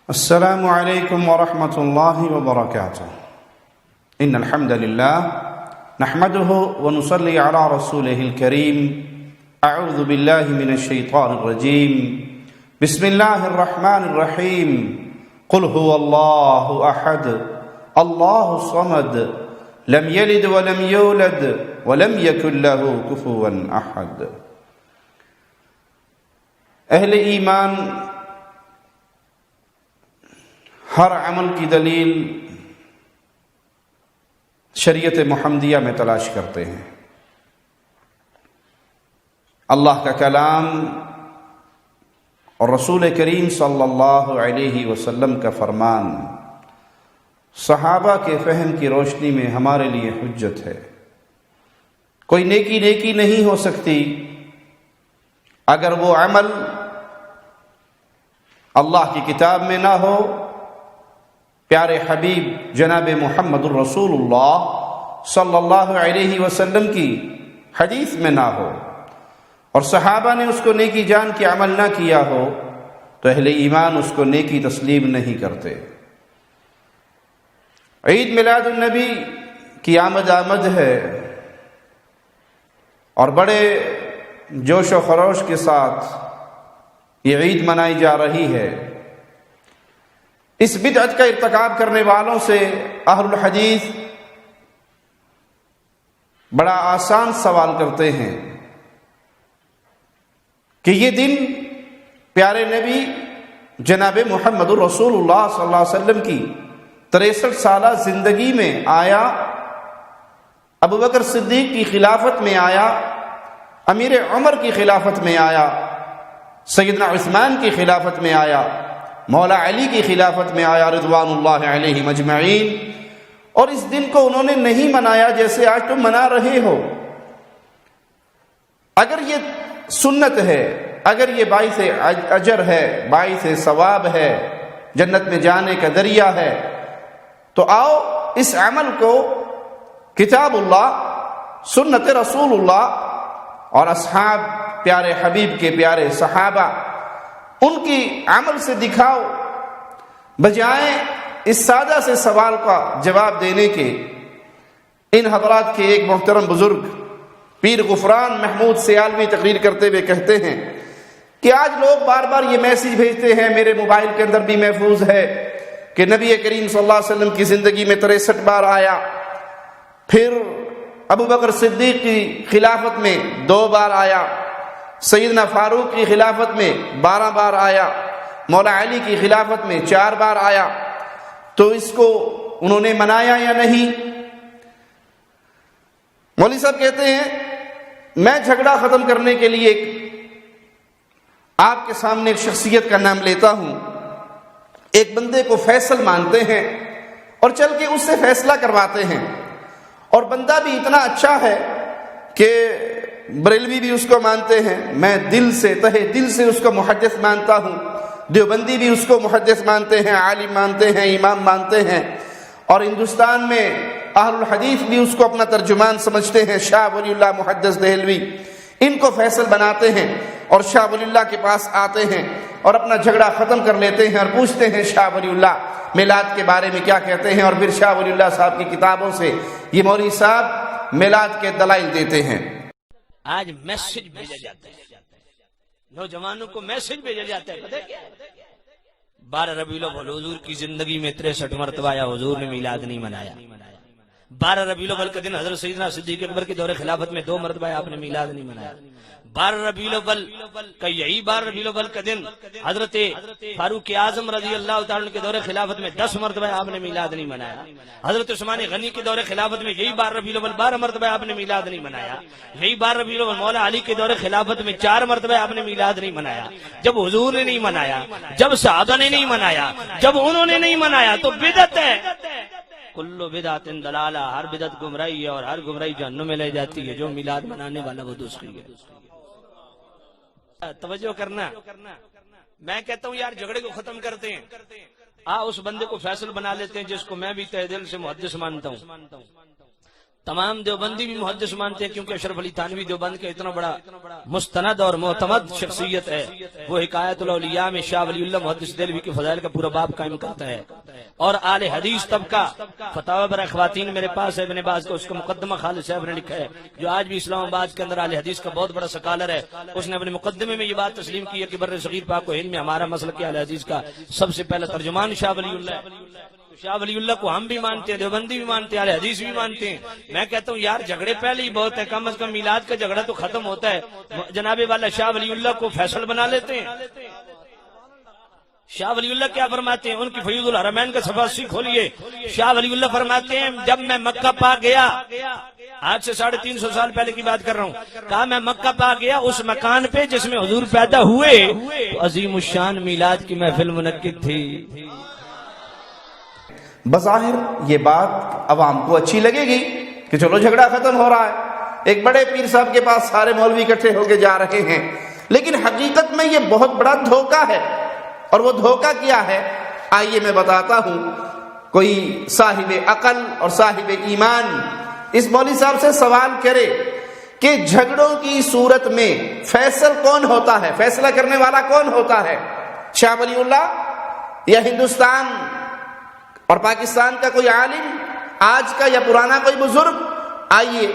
السلام علیکم ورحمۃ اللہ وبرکاتہ ان الحمد للہ نحمده ونصلی علی رسولہ الکریم اعوذ باللہ من الشیطان الرجیم بسم اللہ الرحمن الرحیم قل هو اللہ احد اللہ الصمد لم یلد ولم یولد ولم یکن له کفوا احد۔ اہل ایمان ہر عمل کی دلیل شریعت محمدیہ میں تلاش کرتے ہیں۔ اللہ کا کلام اور رسول کریم صلی اللہ علیہ وسلم کا فرمان صحابہ کے فہم کی روشنی میں ہمارے لیے حجت ہے۔ کوئی نیکی نہیں ہو سکتی اگر وہ عمل اللہ کی کتاب میں نہ ہو، پیارے حبیب جناب محمد الرسول اللہ صلی اللہ علیہ وسلم کی حدیث میں نہ ہو، اور صحابہ نے اس کو نیکی جان کے عمل نہ کیا ہو تو اہل ایمان اس کو نیکی تسلیم نہیں کرتے۔ عید میلاد النبی کی آمد ہے اور بڑے جوش و خروش کے ساتھ یہ عید منائی جا رہی ہے۔ اس بدعت کا ارتکاب کرنے والوں سے اہل الحدیث بڑا آسان سوال کرتے ہیں کہ یہ دن پیارے نبی جناب محمد الرسول اللہ صلی اللہ علیہ وسلم کی 63 سالہ زندگی میں آیا، ابو بکر صدیق کی خلافت میں آیا، امیر عمر کی خلافت میں آیا، سیدنا عثمان کی خلافت میں آیا، مولا علی کی خلافت میں آیا رضوان اللہ علیہ مجمعین، اور اس دن کو انہوں نے نہیں منایا جیسے آج تم منا رہے ہو۔ اگر یہ سنت ہے، اگر یہ باعث اجر ہے، باعث ثواب ہے، جنت میں جانے کا ذریعہ ہے، تو آؤ اس عمل کو کتاب اللہ، سنت رسول اللہ اور اصحاب پیارے حبیب کے پیارے صحابہ ان کی عمل سے دکھاؤ، بجائے اس سادہ سے سوال کا جواب دینے کے۔ ان حضرات کے ایک محترم بزرگ پیر غفران محمود سیالوی تقریر کرتے ہوئے کہتے ہیں کہ آج لوگ بار بار یہ میسیج بھیجتے ہیں، میرے موبائل کے اندر بھی محفوظ ہے، کہ نبی کریم صلی اللہ علیہ وسلم کی زندگی میں 63 بار آیا، پھر ابو بکر صدیق کی خلافت میں 2 بار آیا، سیدنا فاروق کی خلافت میں 12 بار آیا، مولا علی کی خلافت میں 4 بار آیا، تو اس کو انہوں نے منایا یا نہیں؟ مولوی صاحب کہتے ہیں میں جھگڑا ختم کرنے کے لیے آپ کے سامنے ایک شخصیت کا نام لیتا ہوں۔ ایک بندے کو فیصل مانتے ہیں اور چل کے اس سے فیصلہ کرواتے ہیں، اور بندہ بھی اتنا اچھا ہے کہ بریلوی بھی اس کو مانتے ہیں، میں دل سے تہہ دل سے اس کو محدث مانتا ہوں، دیوبندی بھی اس کو محدث مانتے ہیں، عالم مانتے ہیں، امام مانتے ہیں، اور ہندوستان میں اہل الحدیث بھی اس کو اپنا ترجمان سمجھتے ہیں، شاہ ولی اللہ محدث دہلوی، ان کو فیصل بناتے ہیں اور شاہ ولی اللہ کے پاس آتے ہیں اور اپنا جھگڑا ختم کر لیتے ہیں اور پوچھتے ہیں شاہ ولی اللہ میلاد کے بارے میں کیا کہتے ہیں، اور پھر شاہ ولی اللہ صاحب کی کتابوں سے یہ مولوی صاحب میلاد کے دلائل دیتے ہیں۔ آج میسج بھیجا جاتا ہے، نوجوانوں کو میسج بھیجا جاتا ہے، پتہ ہے کیا؟ 12 ربیع الاول حضور کی زندگی میں 63 مرتبہ آیا، حضور نے میلاد نہیں منایا۔ 12 ربیع الاول کا دن حضرت سیدنا صدیق اکبر کے دور خلافت میں 2 مرتبہ آپ نے میلاد نہیں منایا۔ 12 ربیع الاول کا یہی 12 ربیع الاول کا دن حضرت فاروق اعظم رضی اللہ تعالیٰ عنہ کے دور خلافت میں 10 مرتبہ آپ نے میلاد نہیں منایا۔ حضرت عثمان غنی کے دور خلافت میں یہی 12 ربیع الاول 12 مرتبہ آپ نے میلاد نہیں منایا۔ یہی 12 ربیع الاول مولا علی کے دور خلافت میں 4 مرتبہ آپ نے میلاد نہیں منایا۔ جب حضور نے نہیں منایا، جب صحابہ نے نہیں منایا، جب انہوں نے نہیں منایا تو بدعت ہے۔ کلو بدعت ضلالہ، ہر بدعت گمراہی ہے اور ہر گمراہی جہنم میں لے جاتی ہے۔ جو میلاد منانے والا وہ دوسری ہے۔ توجہ کرنا، میں کہتا ہوں یار جھگڑے کو ختم کرتے ہیں، اس بندے کو فیصل بنا لیتے ہیں جس کو میں بھی تہ دل سے محدث مانتا ہوں۔ تمام دیوبندی بھی محدث مانتے ہیں، کیونکہ اشرف علی تھانوی دیوبند کا اتنا بڑا مستند اور معتمد شخصیت ہے. وہ حکایت الاولیاء میں شاہ ولی اللہ محدث دہلوی کے فضائل کا پورا باب قائم کرتا ہے. اور آل حدیث طبقہ فتاوی برائے خواتین میرے پاس ہے، ابن باز کا اس کا مقدمہ خالد صاحب نے لکھا ہے، جو آج بھی اسلام آباد کے اندر آل حدیث کا بہت بڑا سکالر ہے. اس نے اپنے مقدمے میں یہ بات تسلیم کی ہے کہ بر صغیر پاک و ہند میں ہمارا مسلک آل حدیث کا سب سے پہلا ترجمان شاہ ولی اللہ ہے. شاہ ولی اللہ کو ہم بھی مانتے ہیں، دیوبندی بھی مانتے ہیں، اہل حدیث بھی مانتے ہیں. میں کہتا ہوں یار جھگڑے پہلے ہی بہت ہے، کم از کم میلاد کا جھگڑا تو ختم ہوتا ہے. جناب والا شاہ ولی اللہ کو فیصل بنا لیتے ہیں. شاہ ولی اللہ کیا فرماتے ہیں؟ ان کی فیوض الحرمین کا صفحہ 80 کھولیے. شاہ ولی اللہ فرماتے ہیں جب میں مکہ پا گیا، آج سے 350 سال پہلے کی بات کر رہا ہوں، کہا میں مکہ پا گیا اس مکان پہ جس میں حضور پیدا ہوئے تو عظیم الشان میلاد کی محفل منعقد تھی. بظاہر یہ بات عوام کو اچھی لگے گی کہ چلو جھگڑا ختم ہو رہا ہے، ایک بڑے پیر صاحب کے پاس سارے مولوی اکٹھے ہو کے جا رہے ہیں. لیکن حقیقت میں یہ بہت بڑا دھوکہ ہے. اور وہ دھوکہ کیا ہے؟ آئیے میں بتاتا ہوں. کوئی صاحب عقل اور صاحب ایمان اس مولوی صاحب سے سوال کرے کہ جھگڑوں کی صورت میں فیصل کون ہوتا ہے، فیصلہ کرنے والا کون ہوتا ہے، شاہ ولی اللہ یا ہندوستان اور پاکستان کا کوئی عالم، آج کا یا پرانا کوئی بزرگ؟ آئیے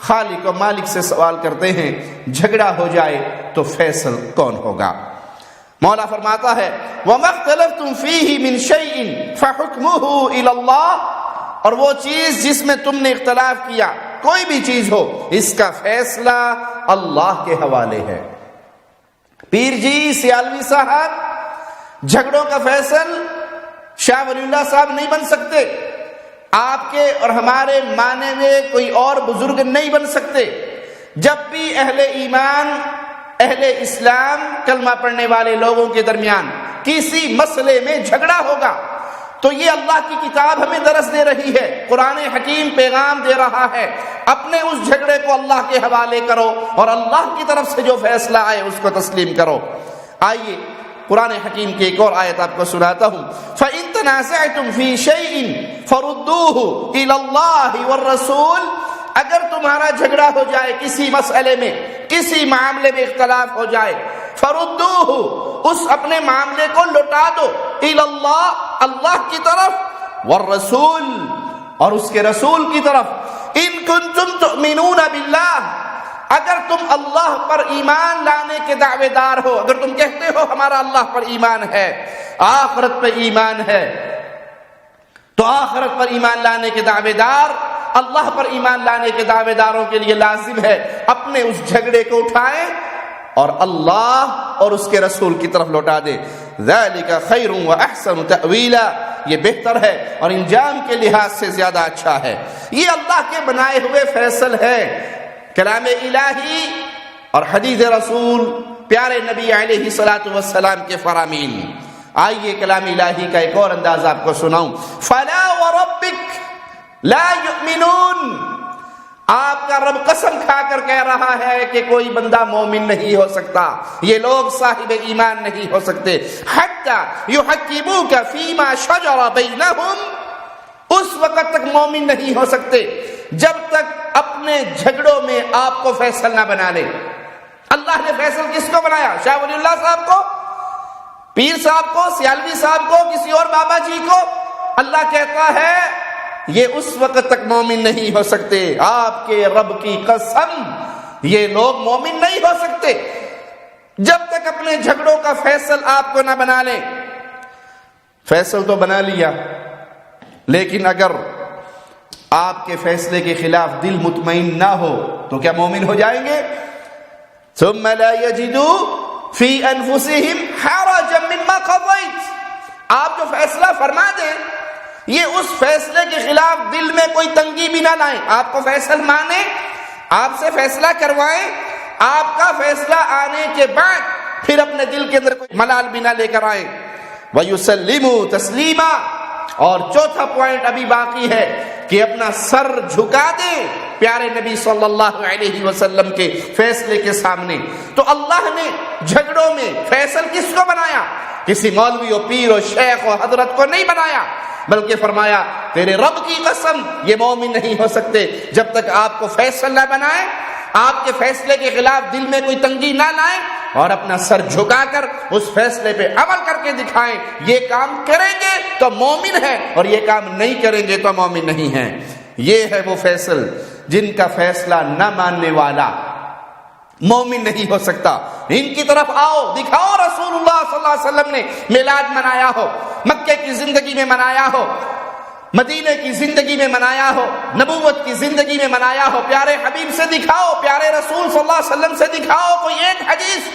خالق و مالک سے سوال کرتے ہیں، جھگڑا ہو جائے تو فیصل کون ہوگا؟ مولا فرماتا ہے وَمَا اخْتَلَفْتُمْ فِيهِ مِنْ شَيْءٍ فَحُكْمُهُ إِلَى اللَّهِ، اور وہ چیز جس میں تم نے اختلاف کیا، کوئی بھی چیز ہو، اس کا فیصلہ اللہ کے حوالے ہے. پیر جی سیالوی صاحب جھگڑوں کا فیصل شاہ ولی اللہ صاحب نہیں بن سکتے، آپ کے اور ہمارے معنی میں کوئی اور بزرگ نہیں بن سکتے. جب بھی اہل ایمان، اہل اسلام، کلمہ پڑھنے والے لوگوں کے درمیان کسی مسئلے میں جھگڑا ہوگا تو یہ اللہ کی کتاب ہمیں درس دے رہی ہے، قرآن حکیم پیغام دے رہا ہے، اپنے اس جھگڑے کو اللہ کے حوالے کرو اور اللہ کی طرف سے جو فیصلہ آئے اس کو تسلیم کرو. آئیے قرآن حکیم کی ایک اور آیت آپ کو سناتا ہوں. فَإِن تَنَازَعْتُمْ فِي شَيْءٍ فَرُدُّوهُ إِلَى اللَّهِ وَالرَّسُولِ، اگر تمہارا جھگڑا ہو جائے کسی مسئلے میں، کسی معاملے میں اختلاف ہو جائے، فَرُدُّوهُ، اس اپنے معاملے کو لوٹا دو، إِلَى اللَّهِ، اللہ کی طرف، وَالرَّسُولِ، اور اس کے رسول کی طرف. إِن كُنتُمْ تُؤْمِنُونَ بِاللَّهِ، اگر تم اللہ پر ایمان لانے کے دعوے دار ہو، اگر تم کہتے ہو ہمارا اللہ پر ایمان ہے، آخرت پر ایمان ہے، تو آخرت پر ایمان لانے کے دعوے دار، اللہ پر ایمان لانے کے دعوے داروں کے لیے لازم ہے اپنے اس جھگڑے کو اٹھائیں اور اللہ اور اس کے رسول کی طرف لوٹا دے. ذَلِكَ خَيْرٌ وَأَحْسَنُ تَأْوِيلًا، یہ بہتر ہے اور انجام کے لحاظ سے زیادہ اچھا ہے. یہ اللہ کے بنائے ہوئے فیصل ہے، کلام الہی اور حدیث رسول، پیارے نبی علیہ الصلوۃ والسلام کے فرامین. آئیے کلام الہی کا ایک اور انداز آپ کو سناؤں. فَلَا وَرَبِّكَ لَا يُؤْمِنُونَ، آپ کا رب قسم کھا کر کہہ رہا ہے کہ کوئی بندہ مومن نہیں ہو سکتا، یہ لوگ صاحب ایمان نہیں ہو سکتے. حَتَّى يُحَكِّمُوكَ فِي مَا شَجَرَ بَيْنَهُمْ، اس وقت تک مومن نہیں ہو سکتے جب تک اپنے جھگڑوں میں آپ کو فیصل نہ بنا لے. اللہ نے فیصل کس کو بنایا؟ شاہ ولی اللہ صاحب کو، پیر صاحب کو، سیالوی صاحب کو، کسی اور بابا جی کو؟ اللہ کہتا ہے یہ اس وقت تک مومن نہیں ہو سکتے، آپ کے رب کی قسم یہ لوگ مومن نہیں ہو سکتے جب تک اپنے جھگڑوں کا فیصل آپ کو نہ بنا لیں. فیصل تو بنا لیا، لیکن اگر آپ کے فیصلے کے خلاف دل مطمئن نہ ہو تو کیا مومن ہو جائیں گے؟ ثم لا يجدوا في انفسهم حرجا مما قضيت، آپ جو فیصلہ فرما دیں یہ اس فیصلے کے خلاف دل میں کوئی تنگی بھی نہ لائیں. آپ کو فیصل مانے، آپ سے فیصلہ کروائیں، آپ کا فیصلہ آنے کے بعد پھر اپنے دل کے اندر کوئی ملال بھی نہ لے کر آئیں. وَيُسَلِّمُوا تَسْلِيمًا، اور چوتھا پوائنٹ ابھی باقی ہے کہ اپنا سر جھکا دیں پیارے نبی صلی اللہ علیہ وسلم کے فیصلے کے سامنے. تو اللہ نے جھگڑوں میں فیصل کس کو بنایا؟ کسی مولوی و پیر و شیخ و حضرت کو نہیں بنایا. بلکہ فرمایا تیرے رب کی قسم یہ مومن نہیں ہو سکتے جب تک آپ کو فیصل نہ بنائے، آپ کے فیصلے کے خلاف دل میں کوئی تنگی نہ لائیں اور اپنا سر جھکا کر اس فیصلے پہ عمل کر کے دکھائیں۔ یہ کام کریں گے تو مومن ہے اور یہ کام نہیں کریں گے تو مومن نہیں ہے۔ یہ ہے وہ فیصل جن کا فیصلہ نہ ماننے والا مومن نہیں ہو سکتا۔ ان کی طرف آؤ، دکھاؤ رسول اللہ صلی اللہ علیہ وسلم نے میلاد منایا ہو، مکے کی زندگی میں منایا ہو، مدینے کی زندگی میں منایا ہو، نبوت کی زندگی میں منایا ہو۔ پیارے حبیب سے دکھاؤ، پیارے رسول صلی اللہ علیہ وسلم سے دکھاؤ کوئی ایک حدیث۔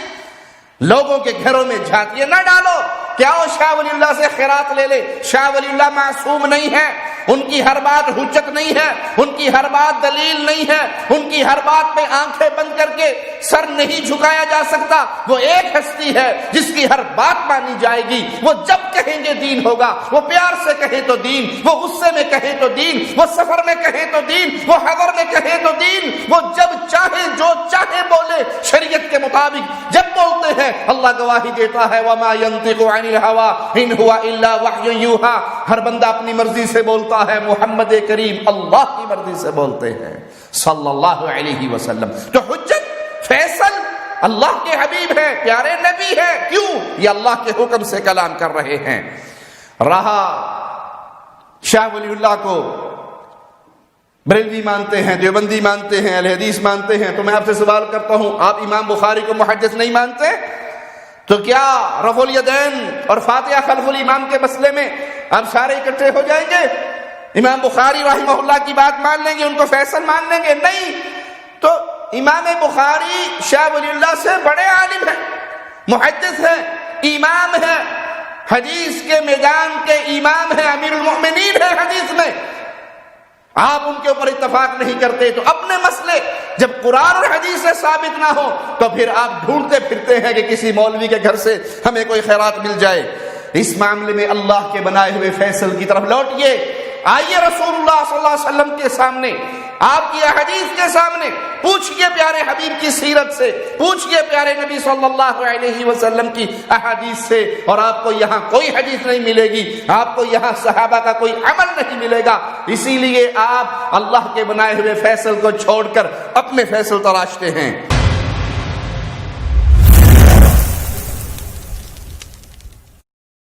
لوگوں کے گھروں میں جھانکیاں نہ ڈالو کہ آؤ شاہ ولی اللہ سے خیرات لے لے۔ شاہ ولی اللہ معصوم نہیں ہے، ان کی ہر بات حجت نہیں ہے، ان کی ہر بات دلیل نہیں ہے، ان کی ہر بات پہ آنکھیں بند کر کے سر نہیں جھکایا جا سکتا۔ وہ ایک ہستی ہے جس کی ہر بات مانی جائے گی۔ وہ جب کہیں گے دین ہوگا، وہ پیار سے کہیں تو دین، وہ غصے میں کہیں تو دین، وہ سفر میں کہیں تو دین، وہ حضر میں کہیں تو دین۔ وہ جب چاہے جو چاہے بولے، شریعت کے مطابق جب بولتے ہیں اللہ گواہی دیتا ہے وما ينطق عن الهوى ان هو الا وحی یوحى۔ ہر بندہ اپنی مرضی سے بولتا ہے، محمد کریم اللہ کی مرضی سے بولتے ہیں صلی اللہ علیہ وسلم۔ تو حجت فیصل اللہ کے حبیب ہے، پیارے نبی ہے۔ کیوں؟ یہ اللہ کے حکم سے کلام کر رہے ہیں۔ رہا شاہ ولی اللہ کو بریلوی مانتے ہیں، دیوبندی مانتے ہیں، اہل حدیث مانتے ہیں، تو میں آپ سے سوال کرتا ہوں، آپ امام بخاری کو محدث نہیں مانتے؟ تو کیا رفع الیدین اور فاتحہ خلف الامام کے مسئلے میں آپ سارے اکٹھے ہو جائیں گے؟ امام بخاری رحمہ اللہ کی بات مان لیں گے، ان کو فیصل مان لیں گے؟ نہیں۔ تو امام بخاری شاہ ولی اللہ سے بڑے عالم ہیں، محدث ہیں، امام ہیں، حدیث کے میدان کے امام ہیں، امیر المؤمنین ہیں حدیث میں۔ آپ ان کے اوپر اتفاق نہیں کرتے تو اپنے مسئلے جب قرآن اور حدیث سے ثابت نہ ہو تو پھر آپ ڈھونڈتے پھرتے ہیں کہ کسی مولوی کے گھر سے ہمیں کوئی خیرات مل جائے۔ اس معاملے میں اللہ کے بنائے ہوئے فیصل کی طرف لوٹئے، آئیے رسول اللہ صلی اللہ علیہ وسلم کے سامنے، آپ کی احادیث کے سامنے، پوچھئے پیارے حبیب کی سیرت سے، پوچھئے پیارے نبی صلی اللہ علیہ وسلم کی احادیث سے، اور آپ کو یہاں کوئی حدیث نہیں ملے گی، آپ کو یہاں صحابہ کا کوئی عمل نہیں ملے گا۔ اسی لیے آپ اللہ کے بنائے ہوئے فیصل کو چھوڑ کر اپنے فیصل تراشتے ہیں۔